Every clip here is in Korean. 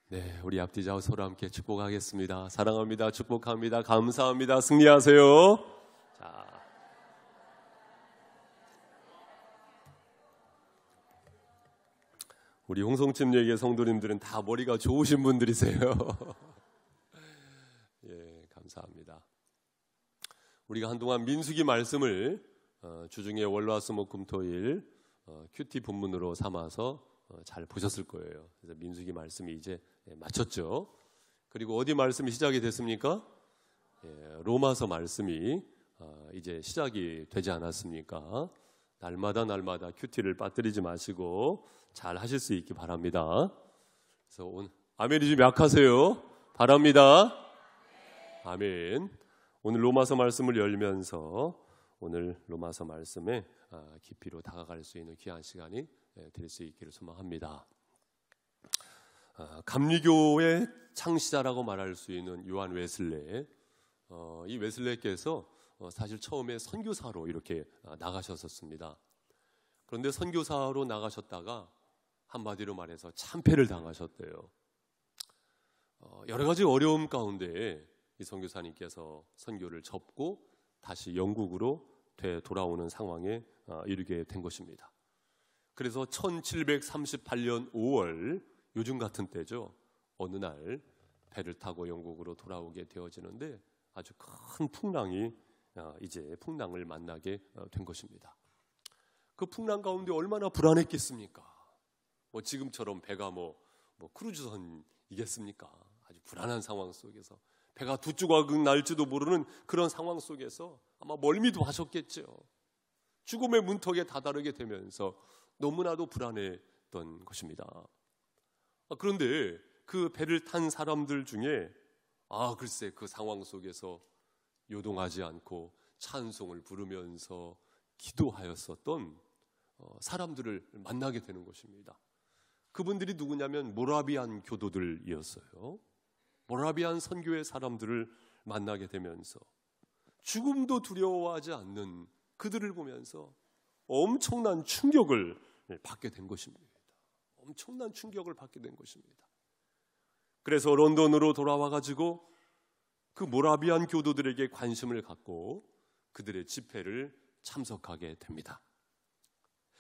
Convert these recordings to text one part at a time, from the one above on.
네, 우리 앞뒤 좌우 서로 함께 축복하겠습니다. 사랑합니다. 축복합니다. 감사합니다. 승리하세요. 자, 우리 홍성집 예계 성도님들은 다 머리가 좋으신 분들이세요. 예, 감사합니다. 우리가 한동안 민수기 말씀을 주중에 월화수목금토일 큐티 본문으로 삼아서 잘 보셨을 거예요. 그래서 민수기 말씀이 이제 마쳤죠. 그리고 어디 말씀이 시작이 됐습니까? 로마서 말씀이 이제 시작이 되지 않았습니까? 날마다 큐티를 빠뜨리지 마시고 잘 하실 수 있기 바랍니다. 그래서 오늘 아멘이 좀 약하세요. 바랍니다. 아멘. 오늘 로마서 말씀을 열면서 오늘 로마서 말씀에 깊이로 다가갈 수 있는 귀한 시간이 될 수 있기를 소망합니다. 감리교의 창시자라고 말할 수 있는 요한 웨슬레, 이 웨슬레께서 사실 처음에 선교사로 이렇게 나가셨었습니다. 그런데 선교사로 나가셨다가 한마디로 말해서 참패를 당하셨대요. 여러 가지 어려움 가운데 이 선교사님께서 선교를 접고 다시 영국으로 되돌아오는 상황에 이르게 된 것입니다. 그래서 1738년 5월 요즘 같은 때죠. 어느 날 배를 타고 영국으로 돌아오게 되어지는데 아주 큰 풍랑이 이제 풍랑을 만나게 된 것입니다. 그 풍랑 가운데 얼마나 불안했겠습니까? 지금처럼 배가 크루즈선이겠습니까? 아주 불안한 상황 속에서 배가 두 조각 날지도 모르는 그런 상황 속에서 아마 멀미도 하셨겠죠. 죽음의 문턱에 다다르게 되면서 너무나도 불안했던 것입니다. 그런데 그 배를 탄 사람들 중에 글쎄 그 상황 속에서 요동하지 않고 찬송을 부르면서 기도하였었던 사람들을 만나게 되는 것입니다. 그분들이 누구냐면 모라비안 교도들이었어요. 모라비안 선교의 사람들을 만나게 되면서 죽음도 두려워하지 않는 그들을 보면서 엄청난 충격을 받게 된 것입니다. 엄청난 충격을 받게 된 것입니다. 그래서 런던으로 돌아와 가지고 그 모라비안 교도들에게 관심을 갖고 그들의 집회를 참석하게 됩니다.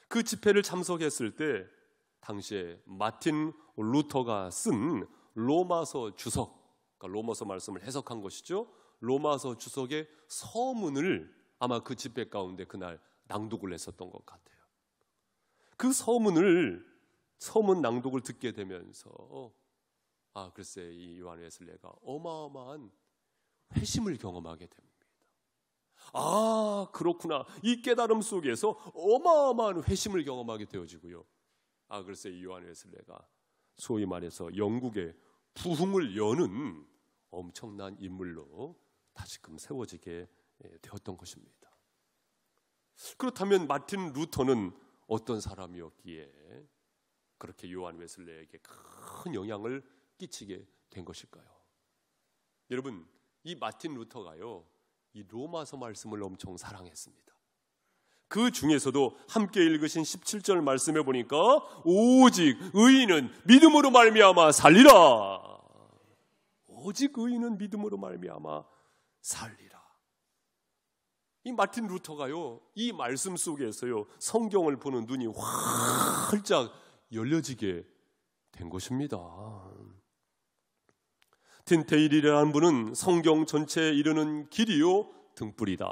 그 집회를 참석했을 때 당시에 마틴 루터가 쓴 로마서 주석, 그러니까 로마서 말씀을 해석한 것이죠. 로마서 주석의 서문을 아마 그 집회 가운데 그날 낭독을 했었던 것 같아요. 그 서문 낭독을 듣게 되면서 글쎄 이 요한 웨슬레가 어마어마한 회심을 경험하게 됩니다. 그렇구나. 이 깨달음 속에서 어마어마한 회심을 경험하게 되어지고요. 글쎄 이 요한 웨슬레가 소위 말해서 영국의 부흥을 여는 엄청난 인물로 다시금 세워지게 되었던 것입니다. 그렇다면 마틴 루터는 어떤 사람이었기에 그렇게 요한 웨슬레에게 큰 영향을 끼치게 된 것일까요? 여러분, 이 마틴 루터가요, 이 로마서 말씀을 엄청 사랑했습니다. 그 중에서도 함께 읽으신 17절 말씀에 보니까 오직 의인은 믿음으로 말미암아 살리라. 오직 의인은 믿음으로 말미암아 살리라. 이 마틴 루터가요, 이 말씀 속에서요, 성경을 보는 눈이 활짝 열려지게 된 것입니다. 틴테일이라는 분은 성경 전체에 이르는 길이요 등불이다.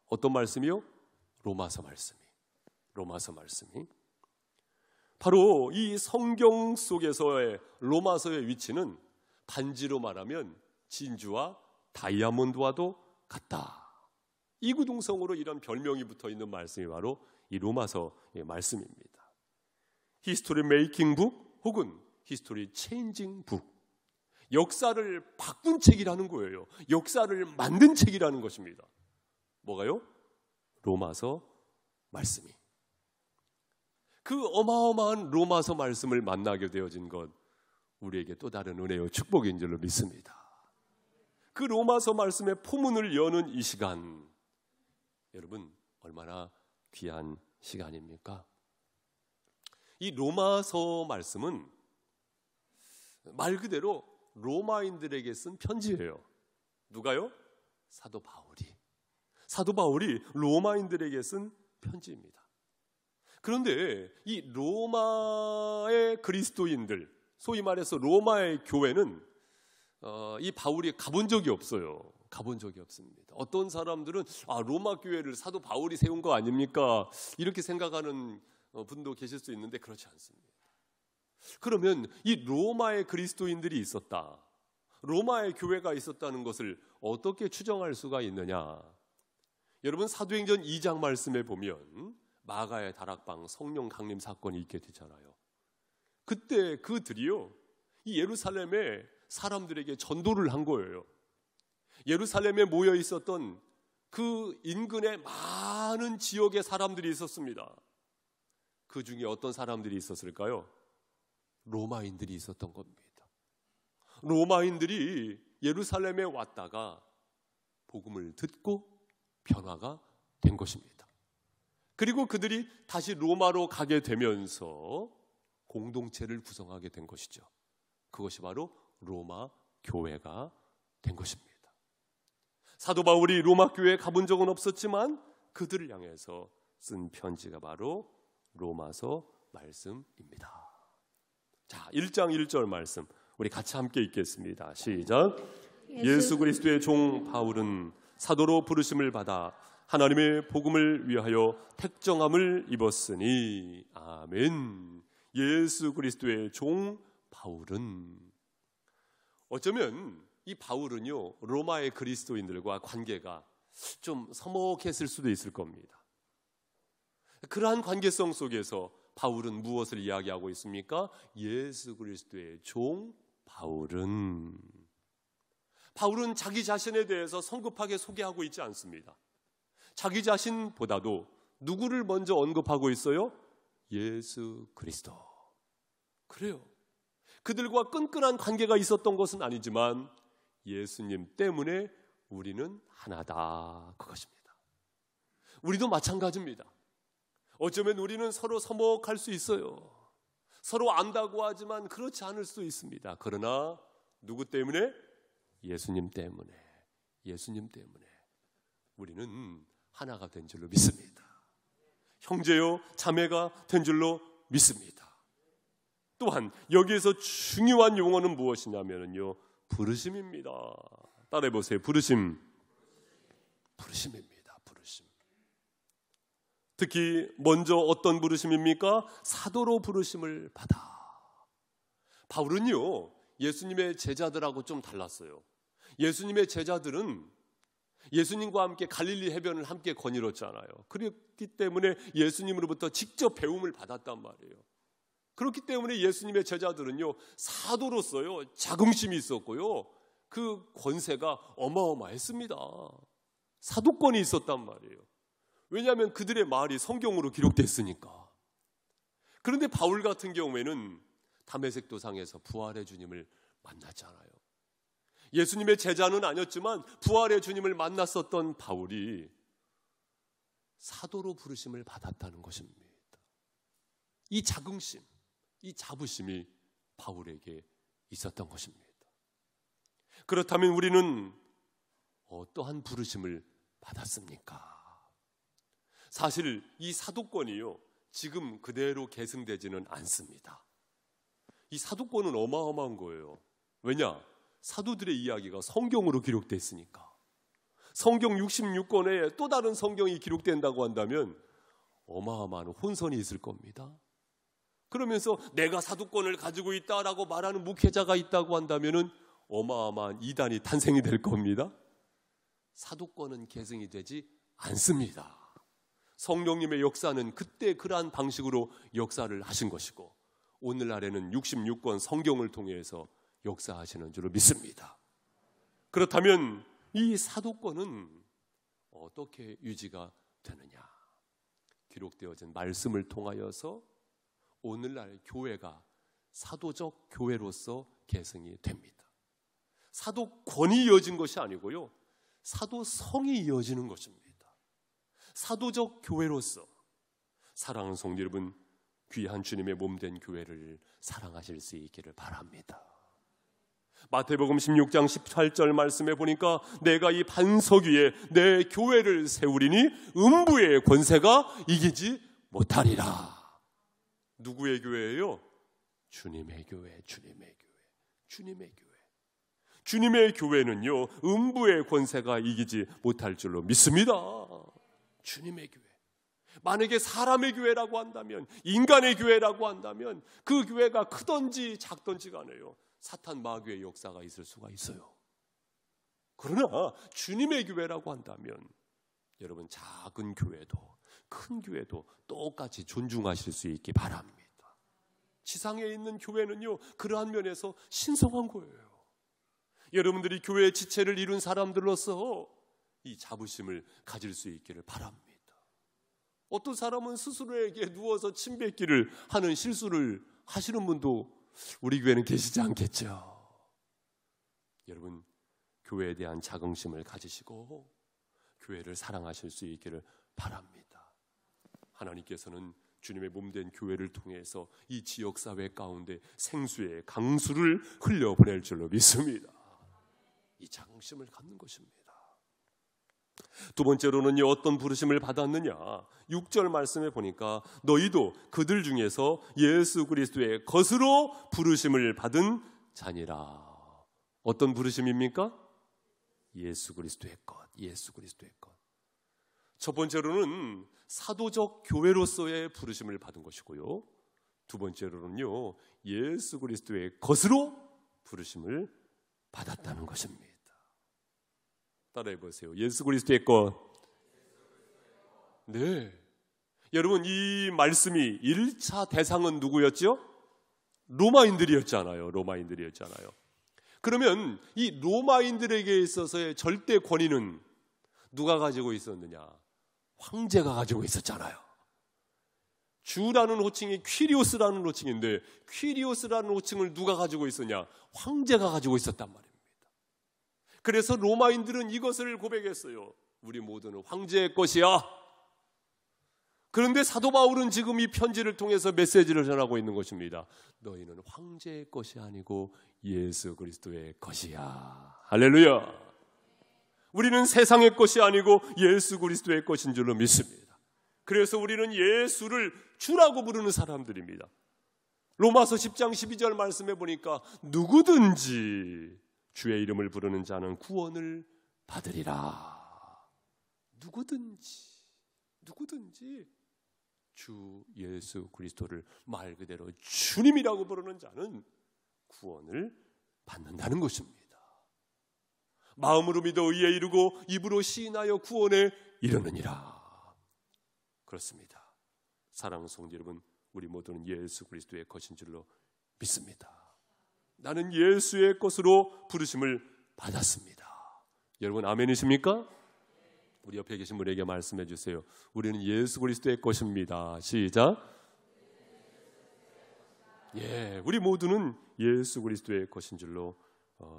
어떤 말씀이요? 로마서 말씀이. 바로 이 성경 속에서의 로마서의 위치는 반지로 말하면 진주와 다이아몬드와도 같다. 이구동성으로 이런 별명이 붙어 있는 말씀이 바로 이 로마서의 말씀입니다. 히스토리 메이킹 북 혹은 히스토리 체인징 북. 역사를 바꾼 책이라는 거예요. 역사를 만든 책이라는 것입니다. 뭐가요? 로마서 말씀이. 그 어마어마한 로마서 말씀을 만나게 되어진 것, 우리에게 또 다른 은혜요 축복인 줄로 믿습니다. 그 로마서 말씀의 포문을 여는 이 시간, 여러분 얼마나 귀한 시간입니까? 이 로마서 말씀은 말 그대로 로마인들에게 쓴 편지예요. 누가요? 사도 바울이 로마인들에게 쓴 편지입니다. 그런데 이 로마의 그리스도인들, 소위 말해서 로마의 교회는 이 바울이 가본 적이 없어요. 가본 적이 없습니다. 어떤 사람들은 로마 교회를 사도 바울이 세운 거 아닙니까? 이렇게 생각하는 분도 계실 수 있는데 그렇지 않습니다. 그러면 이 로마의 그리스도인들이 있었다, 로마의 교회가 있었다는 것을 어떻게 추정할 수가 있느냐? 여러분, 사도행전 2장 말씀에 보면 마가의 다락방 성령 강림 사건이 있게 되잖아요. 그때 그들이요, 이 예루살렘에 사람들에게 전도를 한 거예요. 예루살렘에 모여 있었던 그 인근에 많은 지역의 사람들이 있었습니다. 그 중에 어떤 사람들이 있었을까요? 로마인들이 있었던 겁니다. 로마인들이 예루살렘에 왔다가 복음을 듣고 변화가 된 것입니다. 그리고 그들이 다시 로마로 가게 되면서 공동체를 구성하게 된 것이죠. 그것이 바로 로마 교회가 된 것입니다. 사도 바울이 로마 교회에 가본 적은 없었지만 그들을 향해서 쓴 편지가 바로 로마서 말씀입니다. 자, 1장 1절 말씀 우리 같이 함께 읽겠습니다. 시작. 예수 그리스도의 종 바울은 사도로 부르심을 받아 하나님의 복음을 위하여 택정함을 입었으니. 아멘. 예수 그리스도의 종 바울은, 어쩌면 이 바울은요, 로마의 그리스도인들과 관계가 좀 서먹했을 수도 있을 겁니다. 그러한 관계성 속에서 바울은 무엇을 이야기하고 있습니까? 예수 그리스도의 종 바울은 자기 자신에 대해서 성급하게 소개하고 있지 않습니다. 자기 자신보다도 누구를 먼저 언급하고 있어요? 예수 그리스도. 그래요. 그들과 끈끈한 관계가 있었던 것은 아니지만 예수님 때문에 우리는 하나다, 그것입니다. 우리도 마찬가지입니다. 어쩌면 우리는 서로 서먹할 수 있어요. 서로 안다고 하지만 그렇지 않을 수도 있습니다. 그러나 누구 때문에? 예수님 때문에 우리는 하나가 된 줄로 믿습니다. 형제요 자매가 된 줄로 믿습니다. 또한 여기에서 중요한 용어는 무엇이냐면요, 부르심입니다. 따라해 보세요. 부르심입니다. 부르심. 특히 먼저 어떤 부르심입니까? 사도로 부르심을 받아. 바울은요, 예수님의 제자들하고 좀 달랐어요. 예수님의 제자들은 예수님과 함께 갈릴리 해변을 함께 거닐었잖아요. 그렇기 때문에 예수님으로부터 직접 배움을 받았단 말이에요. 그렇기 때문에 예수님의 제자들은요, 사도로서요 자긍심이 있었고요, 그 권세가 어마어마했습니다. 사도권이 있었단 말이에요. 왜냐하면 그들의 말이 성경으로 기록됐으니까. 그런데 바울 같은 경우에는 다메섹 도상에서 부활의 주님을 만났잖아요. 예수님의 제자는 아니었지만 부활의 주님을 만났었던 바울이 사도로 부르심을 받았다는 것입니다. 이 자긍심, 이 자부심이 바울에게 있었던 것입니다. 그렇다면 우리는 어떠한 부르심을 받았습니까? 사실 이 사도권이요, 지금 그대로 계승되지는 않습니다. 이 사도권은 어마어마한 거예요. 왜냐? 사도들의 이야기가 성경으로 기록되어 있으니까. 성경 66권에 또 다른 성경이 기록된다고 한다면 어마어마한 혼선이 있을 겁니다. 그러면서 내가 사도권을 가지고 있다라고 말하는 목회자가 있다고 한다면 어마어마한 이단이 탄생이 될 겁니다. 사도권은 계승이 되지 않습니다. 성령님의 역사는 그때 그러한 방식으로 역사를 하신 것이고, 오늘날에는 66권 성경을 통해서 역사하시는 줄로 믿습니다. 그렇다면 이 사도권은 어떻게 유지가 되느냐? 기록되어진 말씀을 통하여서 오늘날 교회가 사도적 교회로서 계승이 됩니다. 사도권이 이어진 것이 아니고요, 사도성이 이어지는 것입니다. 사도적 교회로서 사랑하는 성도 여러분, 귀한 주님의 몸된 교회를 사랑하실 수 있기를 바랍니다. 마태복음 16장 18절 말씀에 보니까 내가 이 반석 위에 내 교회를 세우리니 음부의 권세가 이기지 못하리라. 누구의 교회예요? 주님의 교회, 주님의 교회, 주님의 교회. 주님의 교회는요, 음부의 권세가 이기지 못할 줄로 믿습니다. 주님의 교회. 만약에 사람의 교회라고 한다면, 인간의 교회라고 한다면 그 교회가 크든지 작든지 간에요, 사탄 마귀의 역사가 있을 수가 있어요. 그러나 주님의 교회라고 한다면 여러분, 작은 교회도 큰 교회도 똑같이 존중하실 수 있기 바랍니다. 지상에 있는 교회는요, 그러한 면에서 신성한 거예요. 여러분들이 교회의 지체를 이룬 사람들로서 이 자부심을 가질 수 있기를 바랍니다. 어떤 사람은 스스로에게 누워서 침 뱉기를 하는 실수를 하시는 분도 우리 교회는 계시지 않겠죠. 여러분, 교회에 대한 자긍심을 가지시고 교회를 사랑하실 수 있기를 바랍니다. 하나님께서는 주님의 몸된 교회를 통해서 이 지역사회 가운데 생수의 강수를 흘려보낼 줄로 믿습니다. 이 자긍심을 갖는 것입니다. 두 번째로는요, 어떤 부르심을 받았느냐, 6절 말씀에 보니까 너희도 그들 중에서 예수 그리스도의 것으로 부르심을 받은 자니라. 어떤 부르심입니까? 예수 그리스도의 것, 예수 그리스도의 것. 첫 번째로는 사도적 교회로서의 부르심을 받은 것이고요, 두 번째로는요, 예수 그리스도의 것으로 부르심을 받았다는 것입니다. 따라해 보세요. 예수 그리스도의 것. 네. 여러분, 이 말씀이 1차 대상은 누구였죠? 로마인들이었잖아요. 로마인들이었잖아요. 그러면 이 로마인들에게 있어서의 절대 권위는 누가 가지고 있었느냐? 황제가 가지고 있었잖아요. 주라는 호칭이 퀴리오스라는 호칭인데, 퀴리오스라는 호칭을 누가 가지고 있었냐? 황제가 가지고 있었단 말입니다. 그래서 로마인들은 이것을 고백했어요. 우리 모두는 황제의 것이야. 그런데 사도 바울은 지금 이 편지를 통해서 메시지를 전하고 있는 것입니다. 너희는 황제의 것이 아니고 예수 그리스도의 것이야. 할렐루야. 우리는 세상의 것이 아니고 예수 그리스도의 것인 줄로 믿습니다. 그래서 우리는 예수를 주라고 부르는 사람들입니다. 로마서 10장 12절 말씀에 보니까 누구든지 주의 이름을 부르는 자는 구원을 받으리라. 누구든지 주 예수 그리스도를 말 그대로 주님이라고 부르는 자는 구원을 받는다는 것입니다. 마음으로 믿어 의에 이르고 입으로 시인하여 구원에 이르느니라. 그렇습니다. 사랑하는 성도 여러분, 우리 모두는 예수 그리스도의 것인 줄로 믿습니다. 나는 예수의 것으로 부르심을 받았습니다. 여러분, 아멘이십니까? 우리 옆에 계신 분에게 말씀해 주세요. 우리는 예수 그리스도의 것입니다. 시작. 예, 우리 모두는 예수 그리스도의 것인 줄로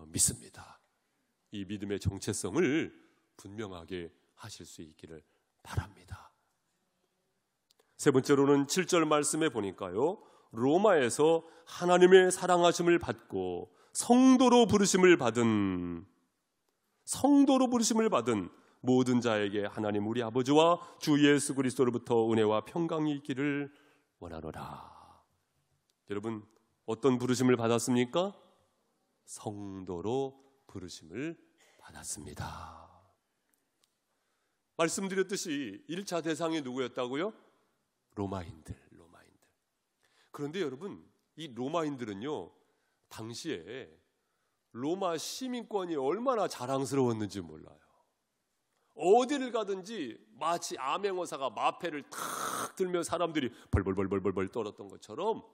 믿습니다. 이 믿음의 정체성을 분명하게 하실 수 있기를 바랍니다. 세 번째로는 7절 말씀에 보니까요, 로마에서 하나님의 사랑하심을 받고 성도로 부르심을 받은 모든 자에게 하나님 우리 아버지와 주 예수 그리스도로부터 은혜와 평강이 있기를 원하노라. 여러분, 어떤 부르심을 받았습니까? 성도로 부르심을 받았습니다. 말씀드렸듯이 1차 대상이 누구였다고요? 로마인들. 그런데 여러분, 이 로마인들은요, 당시에 로마 시민권이 얼마나 자랑스러웠는지 몰라요. 어디를 가든지 마치 암행어사가 마패를 탁 들며 사람들이 벌벌벌벌벌 떨었던 것처럼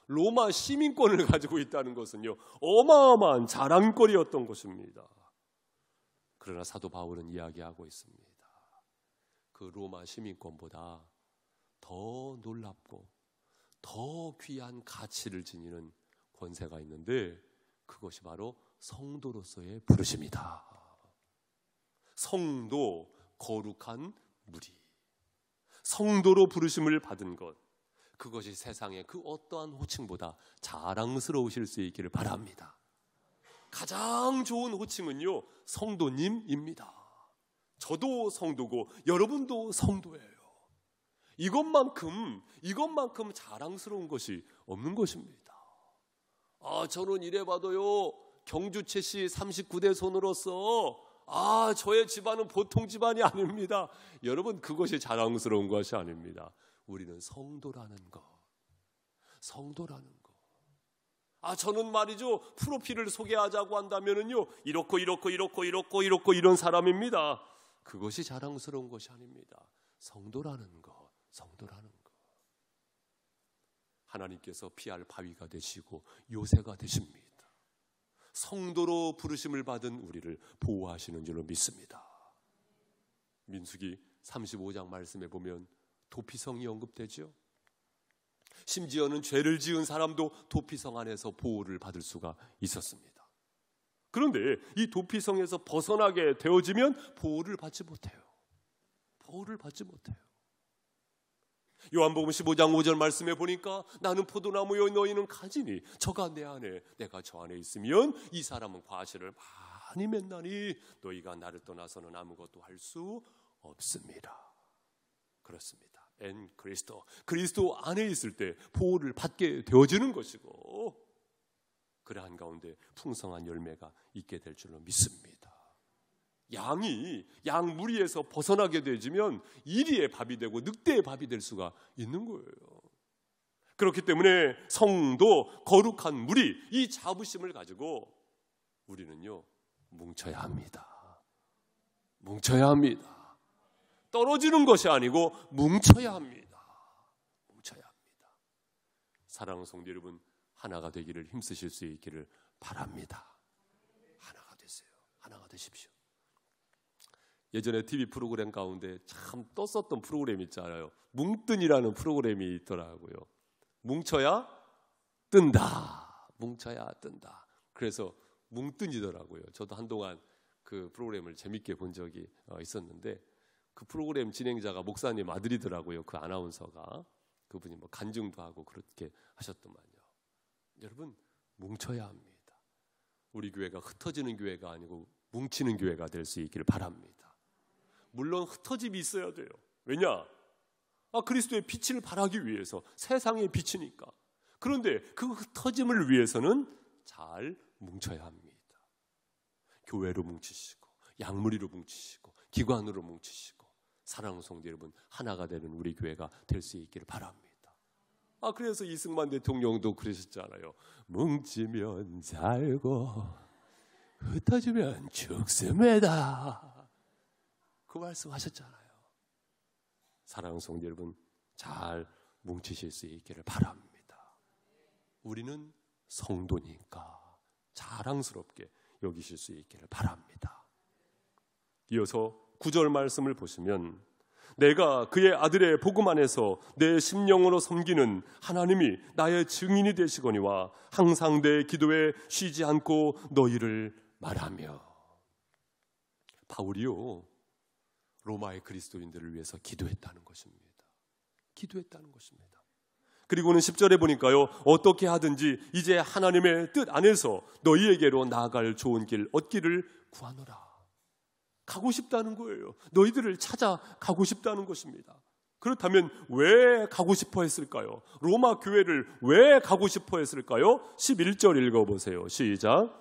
로마 시민권을 가지고 있다는 것은요, 어마어마한 자랑거리였던 것입니다. 그러나 사도 바울은 이야기하고 있습니다. 그 로마 시민권보다 더 놀랍고 더 귀한 가치를 지니는 권세가 있는데, 그것이 바로 성도로서의 부르심이다. 성도, 거룩한 무리, 성도로 부르심을 받은 것, 그것이 세상의 그 어떠한 호칭보다 자랑스러우실 수 있기를 바랍니다. 가장 좋은 호칭은요, 성도님입니다. 저도 성도고 여러분도 성도예요. 이것만큼 자랑스러운 것이 없는 것입니다. 저는 이래봐도요, 경주 최씨 39대 손으로서 저의 집안은 보통 집안이 아닙니다. 여러분, 그것이 자랑스러운 것이 아닙니다. 우리는 성도라는 것. 저는 말이죠, 프로필을 소개하자고 한다면은요, 이렇고 이런 사람입니다. 그것이 자랑스러운 것이 아닙니다. 성도라는 것. 하나님께서 피할 바위가 되시고 요새가 되십니다. 성도로 부르심을 받은 우리를 보호하시는 줄로 믿습니다. 민수기 35장 말씀에 보면 도피성이 언급되죠. 심지어는 죄를 지은 사람도 도피성 안에서 보호를 받을 수가 있었습니다. 그런데 이 도피성에서 벗어나게 되어지면 보호를 받지 못해요. 요한복음 15장 5절 말씀에 보니까 나는 포도나무요 너희는 가지니 저가 내 안에 내가 저 안에 있으면 이 사람은 과실을 많이 맺나니 너희가 나를 떠나서는 아무것도 할 수 없습니다. 그렇습니다. 그리스도 안에 있을 때 보호를 받게 되어지는 것이고, 그러한 가운데 풍성한 열매가 있게 될 줄로 믿습니다. 양이 양 무리에서 벗어나게 되지면 이리의 밥이 되고 늑대의 밥이 될 수가 있는 거예요. 그렇기 때문에 성도, 거룩한 무리, 이 자부심을 가지고 우리는요, 뭉쳐야 합니다. 떨어지는 것이 아니고 뭉쳐야 합니다. 사랑하는 성도 여러분, 하나가 되기를 힘쓰실 수 있기를 바랍니다. 하나가 되세요. 하나가 되십시오. 예전에 TV 프로그램 가운데 참 떴었던 프로그램 있잖아요. 뭉뜬이라는 프로그램이 있더라고요. 뭉쳐야 뜬다. 그래서 뭉뜬이더라고요. 저도 한동안 그 프로그램을 재밌게 본 적이 있었는데, 그 프로그램 진행자가 목사님 아들이더라고요. 그 아나운서가. 그분이 뭐 간증도 하고 그렇게 하셨더만요. 여러분, 뭉쳐야 합니다. 우리 교회가 흩어지는 교회가 아니고 뭉치는 교회가 될 수 있기를 바랍니다. 물론 흩어짐이 있어야 돼요. 왜냐? 그리스도의 빛을 발하기 위해서, 세상의 빛이니까. 그런데 그 흩어짐을 위해서는 잘 뭉쳐야 합니다. 교회로 뭉치시고, 양무리로 뭉치시고, 기관으로 뭉치시고, 사랑하는 성도 여러분, 하나가 되는 우리 교회가 될 수 있기를 바랍니다. 그래서 이승만 대통령도 그러셨잖아요. 뭉치면 살고 흩어지면 죽습니다. 그 말씀하셨잖아요. 사랑하는 성도 여러분, 잘 뭉치실 수 있기를 바랍니다. 우리는 성도니까 자랑스럽게 여기실 수 있기를 바랍니다. 이어서 9절 말씀을 보시면, 내가 그의 아들의 복음 안에서 내 심령으로 섬기는 하나님이 나의 증인이 되시거니와 항상 내 기도에 쉬지 않고 너희를 말하며. 바울이요, 로마의 그리스도인들을 위해서 기도했다는 것입니다. 그리고는 10절에 보니까요, 어떻게 하든지 이제 하나님의 뜻 안에서 너희에게로 나아갈 좋은 길 얻기를 구하노라. 가고 싶다는 거예요. 너희들을 찾아가고 싶다는 것입니다. 그렇다면 왜 가고 싶어 했을까요? 로마 교회를 왜 가고 싶어 했을까요? 11절 읽어보세요. 시작.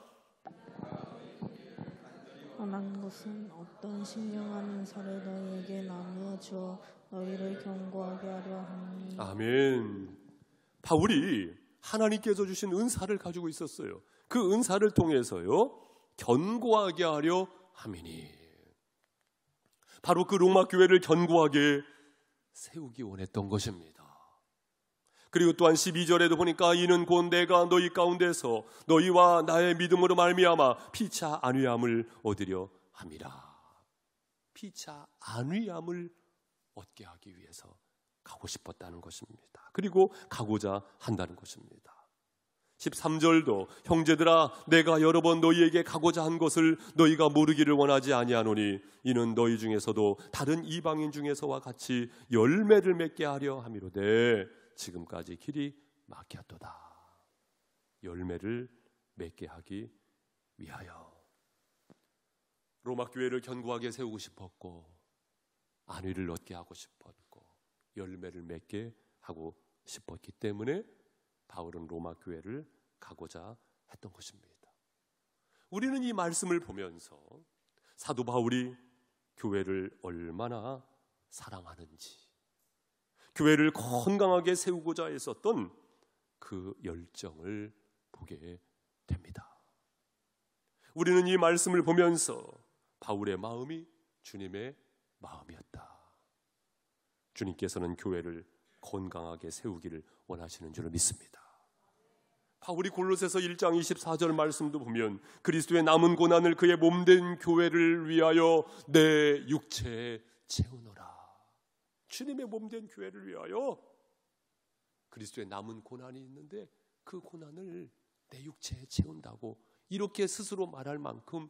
원하는 것은 어떤 신령한 은사를 너희에게 나누어 주어 너희를 견고하게 하려 하니. 아멘. 바울이 하나님께서 주신 은사를 가지고 있었어요. 그 은사를 통해서요, 견고하게 하려 함이니. 바로 그 로마 교회를 견고하게 세우기 원했던 것입니다. 그리고 또한 12절에도 보니까 이는 곧 내가 너희 가운데서 너희와 나의 믿음으로 말미암아 피차 안위함을 얻으려 함이라. 피차 안위함을 얻게 하기 위해서 가고 싶었다는 것입니다. 그리고 가고자 한다는 것입니다. 13절도 형제들아 내가 여러 번 너희에게 가고자 한 것을 너희가 모르기를 원하지 아니하노니 이는 너희 중에서도 다른 이방인 중에서와 같이 열매를 맺게 하려 함이로되 지금까지 길이 막혔도다. 열매를 맺게 하기 위하여. 로마 교회를 견고하게 세우고 싶었고 안위를 얻게 하고 싶었고 열매를 맺게 하고 싶었기 때문에 바울은 로마 교회를 가고자 했던 것입니다. 우리는 이 말씀을 보면서 사도 바울이 교회를 얼마나 사랑하는지, 교회를 건강하게 세우고자 했었던 그 열정을 보게 됩니다. 우리는 이 말씀을 보면서 바울의 마음이 주님의 마음이었다. 주님께서는 교회를 건강하게 세우기를 원하시는 줄을 믿습니다. 바울이 골로새서 1장 24절 말씀도 보면 그리스도의 남은 고난을 그의 몸된 교회를 위하여 내 육체에 채우노라. 주님의 몸된 교회를 위하여 그리스도의 남은 고난이 있는데 그 고난을 내 육체에 채운다고 이렇게 스스로 말할 만큼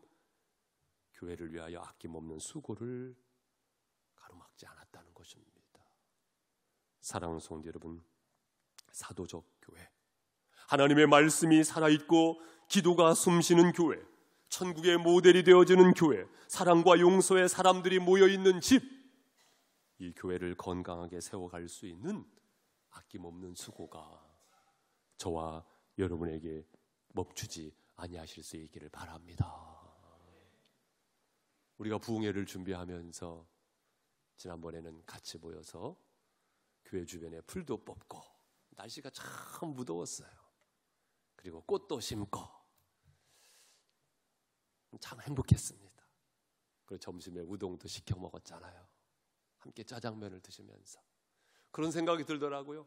교회를 위하여 아낌없는 수고를 가로막지 않았다는 것입니다. 사랑하는 성도 여러분, 사도적 교회, 하나님의 말씀이 살아있고 기도가 숨쉬는 교회, 천국의 모델이 되어지는 교회, 사랑과 용서의 사람들이 모여있는 집, 이 교회를 건강하게 세워갈 수 있는 아낌없는 수고가 저와 여러분에게 멈추지 아니하실 수 있기를 바랍니다. 우리가 부흥회를 준비하면서 지난번에는 같이 모여서 교회 주변에 풀도 뽑고 날씨가 참 무더웠어요. 그리고 꽃도 심고 참 행복했습니다. 그리고 점심에 우동도 시켜 먹었잖아요. 함께 짜장면을 드시면서 그런 생각이 들더라고요.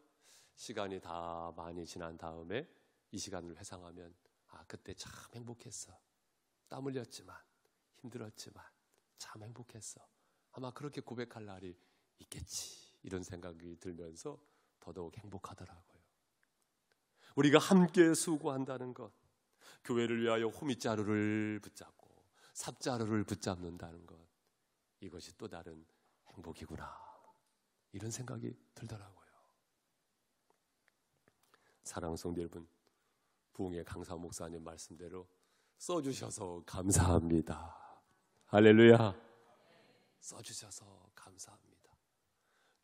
시간이 다 많이 지난 다음에 이 시간을 회상하면 그때 참 행복했어. 땀 흘렸지만 힘들었지만 참 행복했어. 아마 그렇게 고백할 날이 있겠지. 이런 생각이 들면서 더더욱 행복하더라고요. 우리가 함께 수고한다는 것, 교회를 위하여 호미자루를 붙잡고 삽자루를 붙잡는다는 것, 이것이 또 다른 행복이구나. 이런 생각이 들더라고요. 사랑하는 성도 여러분, 부흥회 강사 목사님 말씀대로 써주셔서 감사합니다. 할렐루야. 써주셔서 감사합니다.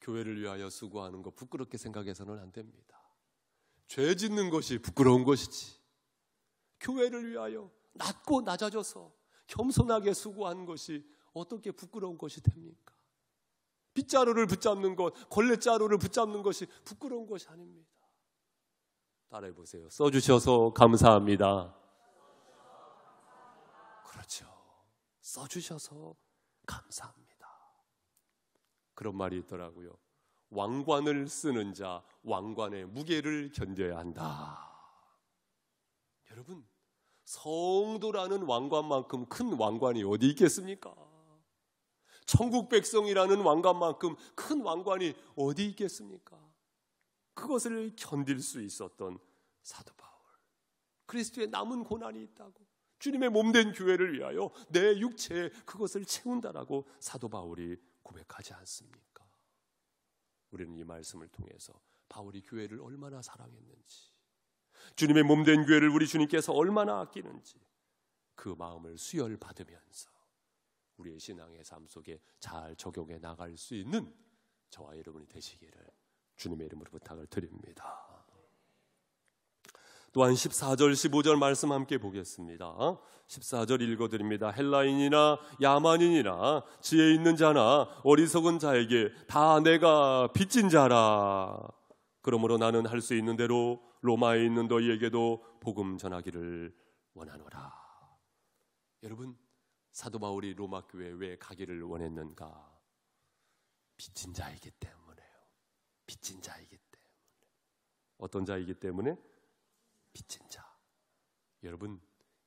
교회를 위하여 수고하는 거 부끄럽게 생각해서는 안 됩니다. 죄 짓는 것이 부끄러운 것이지, 교회를 위하여 낮고 낮아져서 겸손하게 수고하는 것이 어떻게 부끄러운 것이 됩니까? 빗자루를 붙잡는 것, 걸레자루를 붙잡는 것이 부끄러운 것이 아닙니다. 따라해 보세요. 써주셔서 감사합니다. 그렇죠. 써주셔서 감사합니다. 그런 말이 있더라고요. 왕관을 쓰는 자, 왕관의 무게를 견뎌야 한다. 여러분, 성도라는 왕관만큼 큰 왕관이 어디 있겠습니까? 천국 백성이라는 왕관만큼 큰 왕관이 어디 있겠습니까? 그것을 견딜 수 있었던 사도 바울, 그리스도의 남은 고난이 있다고, 주님의 몸된 교회를 위하여 내 육체에 그것을 채운다라고 사도 바울이 고백하지 않습니까? 우리는 이 말씀을 통해서 바울이 교회를 얼마나 사랑했는지, 주님의 몸된 교회를 우리 주님께서 얼마나 아끼는지 그 마음을 수혈받으면서 우리의 신앙의 삶 속에 잘 적용해 나갈 수 있는 저와 여러분이 되시기를 주님의 이름으로 부탁을 드립니다. 또한 14절 15절 말씀 함께 보겠습니다. 14절 읽어드립니다. 헬라인이나 야만인이나 지혜 있는 자나 어리석은 자에게 다 내가 빚진 자라. 그러므로 나는 할 수 있는 대로 로마에 있는 너희에게도 복음 전하기를 원하노라. 여러분, 사도 바울이 로마 교회에 왜 가기를 원했는가? 빚진 자이기 때문에요. 빚진 자이기 때문에. 어떤 자이기 때문에? 빚진 자. 여러분,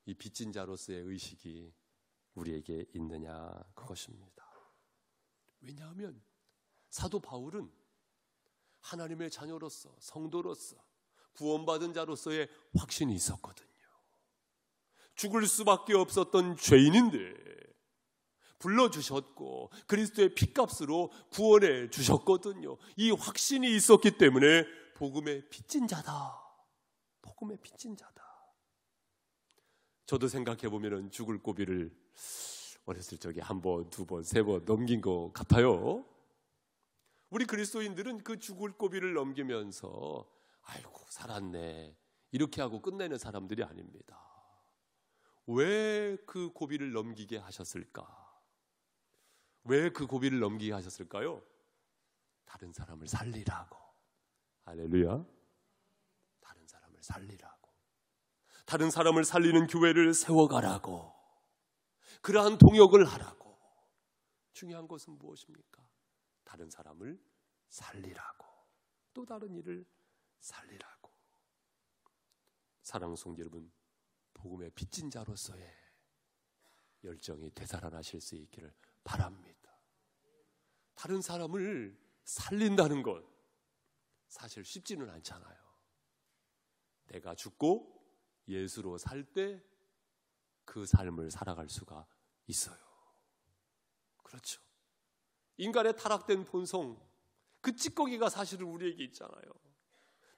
이 빚진 자로서의 의식이 우리에게 있느냐, 그것입니다. 왜냐하면 사도 바울은 하나님의 자녀로서, 성도로서, 구원받은 자로서의 확신이 있었거든요. 죽을 수밖에 없었던 죄인인데 불러주셨고 그리스도의 피값으로 구원해 주셨거든요. 이 확신이 있었기 때문에 복음의 빚진 자다. 복음의 빚진 자다. 저도 생각해 보면은 죽을 고비를 어렸을 적에 한 번, 두 번, 세 번 넘긴 것 같아요. 우리 그리스도인들은 그 죽을 고비를 넘기면서 아이고 살았네 이렇게 하고 끝내는 사람들이 아닙니다. 왜 그 고비를 넘기게 하셨을까? 왜 그 고비를 넘기게 하셨을까요? 다른 사람을 살리라고. 할렐루야. 다른 사람을 살리라고. 다른 사람을 살리는 교회를 세워가라고. 그러한 동역을 하라고. 중요한 것은 무엇입니까? 다른 사람을 살리라고. 또 다른 일을 살리라고. 사랑하는 성도 여러분, 복음의 빚진 자로서의 열정이 되살아나실 수 있기를 바랍니다. 다른 사람을 살린다는 것 사실 쉽지는 않잖아요. 내가 죽고 예수로 살 때 그 삶을 살아갈 수가 있어요. 그렇죠. 인간의 타락된 본성, 그 찌꺼기가 사실은 우리에게 있잖아요.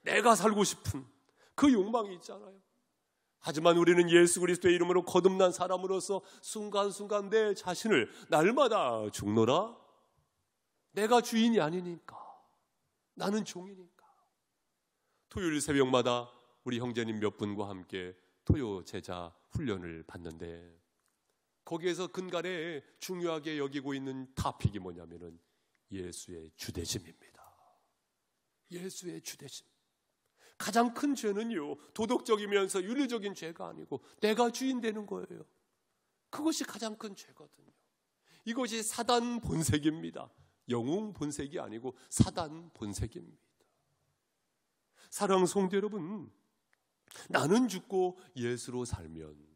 내가 살고 싶은 그 욕망이 있잖아요. 하지만 우리는 예수 그리스도의 이름으로 거듭난 사람으로서 순간순간 내 자신을 날마다 죽노라. 내가 주인이 아니니까. 나는 종이니까. 토요일 새벽마다 우리 형제님 몇 분과 함께 토요 제자 훈련을 받는데 거기에서 근간에 중요하게 여기고 있는 토픽이 뭐냐면은 예수의 주대심입니다. 예수의 주대심. 가장 큰 죄는요, 도덕적이면서 윤리적인 죄가 아니고 내가 주인 되는 거예요. 그것이 가장 큰 죄거든요. 이것이 사단 본색입니다. 영웅 본색이 아니고 사단 본색입니다. 사랑하는 성도 여러분, 나는 죽고 예수로 살면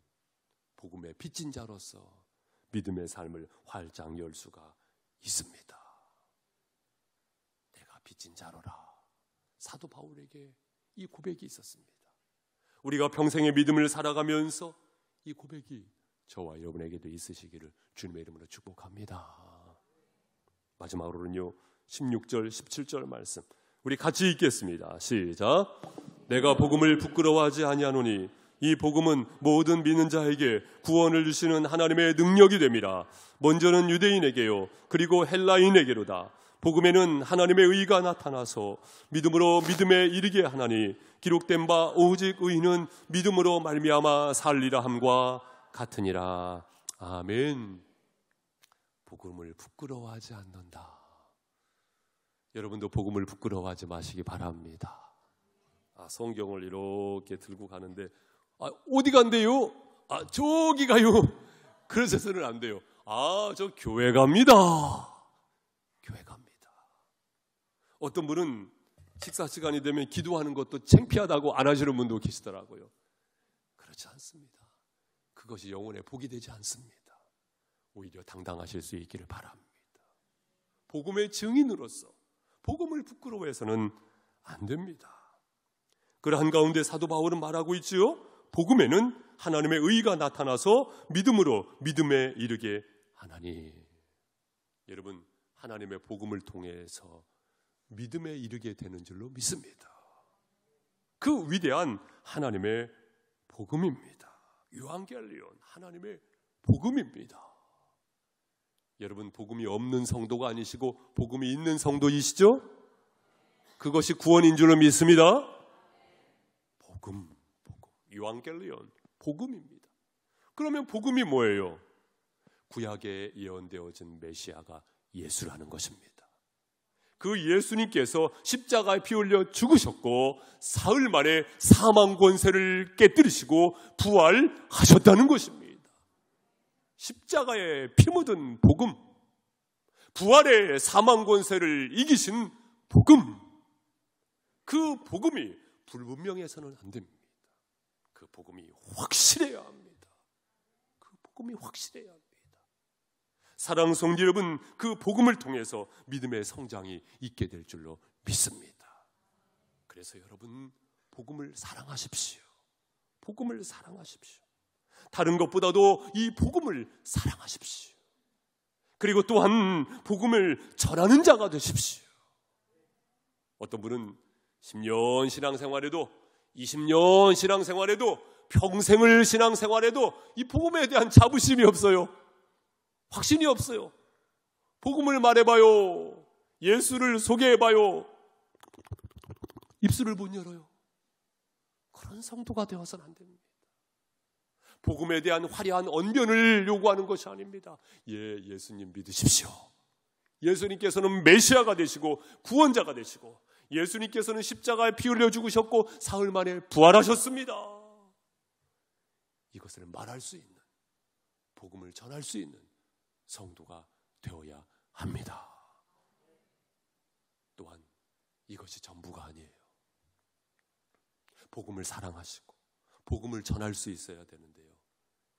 복음의 빚진 자로서 믿음의 삶을 활짝 열 수가 있습니다. 내가 빚진 자로라. 사도 바울에게 이 고백이 있었습니다. 우리가 평생의 믿음을 살아가면서 이 고백이 저와 여러분에게도 있으시기를 주님의 이름으로 축복합니다. 마지막으로는요, 16절 17절 말씀 우리 같이 읽겠습니다. 시작. 내가 복음을 부끄러워하지 아니하노니 이 복음은 모든 믿는 자에게 구원을 주시는 하나님의 능력이 됨이라. 먼저는 유대인에게요 그리고 헬라인에게로다. 복음에는 하나님의 의가 나타나서 믿음으로 믿음에 이르게 하나니 기록된 바 오직 의인은 믿음으로 말미암아 살리라 함과 같으니라. 아멘. 복음을 부끄러워하지 않는다. 여러분도 복음을 부끄러워하지 마시기 바랍니다. 성경을 이렇게 들고 가는데 어디 간대요? 저기 가요. 그러셔서는 안 돼요. 저 교회 갑니다. 교회 갑니다. 어떤 분은 식사 시간이 되면 기도하는 것도 창피하다고 안 하시는 분도 계시더라고요. 그렇지 않습니다. 그것이 영혼의 복이 되지 않습니다. 오히려 당당하실 수 있기를 바랍니다. 복음의 증인으로서 복음을 부끄러워해서는 안 됩니다. 그러한 가운데 사도 바울은 말하고 있지요. 복음에는 하나님의 의가 나타나서 믿음으로 믿음에 이르게 하나니. 여러분, 하나님의 복음을 통해서 믿음에 이르게 되는 줄로 믿습니다. 그 위대한 하나님의 복음입니다. 유앙겔리온, 하나님의 복음입니다. 여러분, 복음이 없는 성도가 아니시고 복음이 있는 성도이시죠? 그것이 구원인 줄로 믿습니다. 복음, 유앙겔리온, 복음입니다. 그러면 복음이 뭐예요? 구약에 예언되어진 메시아가 예수라는 것입니다. 그 예수님께서 십자가에 피 흘려 죽으셨고 사흘 만에 사망 권세를 깨뜨리시고 부활하셨다는 것입니다. 십자가에 피 묻은 복음, 부활의 사망 권세를 이기신 복음, 그 복음이 불분명해서는 안 됩니다. 그 복음이 확실해야 합니다. 그 복음이 확실해야 합니다. 사랑하는 성도 여러분, 그 복음을 통해서 믿음의 성장이 있게 될 줄로 믿습니다. 그래서 여러분, 복음을 사랑하십시오. 복음을 사랑하십시오. 다른 것보다도 이 복음을 사랑하십시오. 그리고 또한 복음을 전하는 자가 되십시오. 어떤 분은 10년 신앙생활에도 20년 신앙생활에도 평생을 신앙생활해도 이 복음에 대한 자부심이 없어요. 확신이 없어요. 복음을 말해봐요. 예수를 소개해봐요. 입술을 못 열어요. 그런 성도가 되어서는 안 됩니다. 복음에 대한 화려한 언변을 요구하는 것이 아닙니다. 예수님 믿으십시오. 예수님께서는 메시아가 되시고 구원자가 되시고 예수님께서는 십자가에 피 흘려 죽으셨고 사흘 만에 부활하셨습니다. 이것을 말할 수 있는, 복음을 전할 수 있는 성도가 되어야 합니다. 또한 이것이 전부가 아니에요. 복음을 사랑하시고 복음을 전할 수 있어야 되는데요.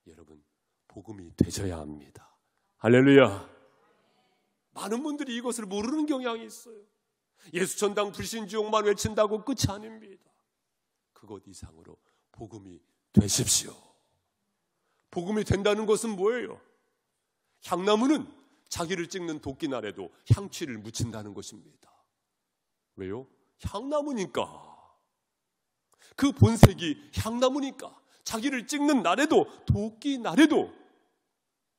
여러분, 복음이 되셔야 합니다. 할렐루야. 많은 분들이 이것을 모르는 경향이 있어요. 예수천당 불신지옥만 외친다고 끝이 아닙니다. 그것 이상으로 복음이 되십시오. 복음이 된다는 것은 뭐예요? 향나무는 자기를 찍는 도끼날에도 향취를 묻힌다는 것입니다. 왜요? 향나무니까. 그 본색이 향나무니까 자기를 찍는 날에도 도끼날에도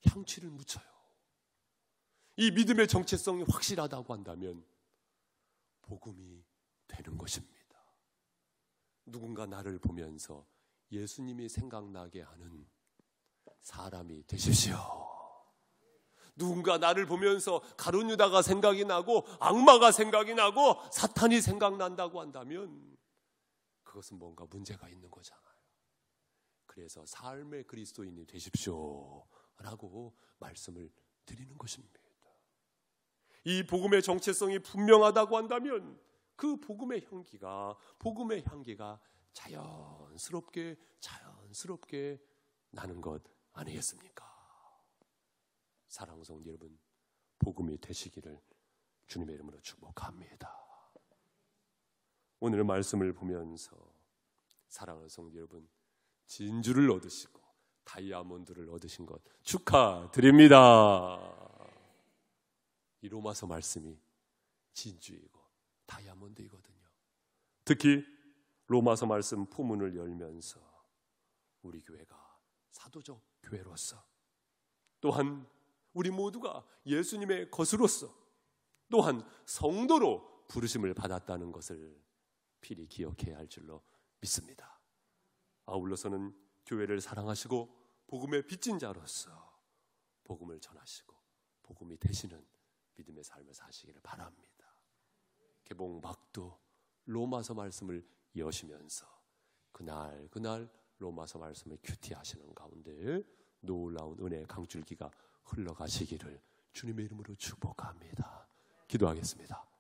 향취를 묻혀요. 이 믿음의 정체성이 확실하다고 한다면 복음이 되는 것입니다. 누군가 나를 보면서 예수님이 생각나게 하는 사람이 되십시오. 누군가 나를 보면서 가룟 유다가 생각이 나고 악마가 생각이 나고 사탄이 생각난다고 한다면 그것은 뭔가 문제가 있는 거잖아요. 그래서 삶의 그리스도인이 되십시오 라고 말씀을 드리는 것입니다. 이 복음의 정체성이 분명하다고 한다면 그 복음의 향기가 자연스럽게 나는 것 아니겠습니까? 사랑하는 성도 여러분, 복음이 되시기를 주님의 이름으로 축복합니다. 오늘 말씀을 보면서 사랑하는 성도 여러분, 진주를 얻으시고 다이아몬드를 얻으신 것 축하드립니다. 이 로마서 말씀이 진주이고 다이아몬드이거든요. 특히 로마서 말씀 포문을 열면서 우리 교회가 사도적 교회로서, 또한 우리 모두가 예수님의 것으로서, 또한 성도로 부르심을 받았다는 것을 필히 기억해야 할 줄로 믿습니다. 아울러서는 교회를 사랑하시고 복음의 빚진 자로서 복음을 전하시고 복음이 되시는 믿음의 삶을 사시기를 바랍니다. 개봉박도 로마서 말씀을 여시면서 그날 로마서 말씀을 큐티하시는 가운데 놀라운 은혜의 강줄기가 흘러가시기를 주님의 이름으로 축복합니다. 기도하겠습니다.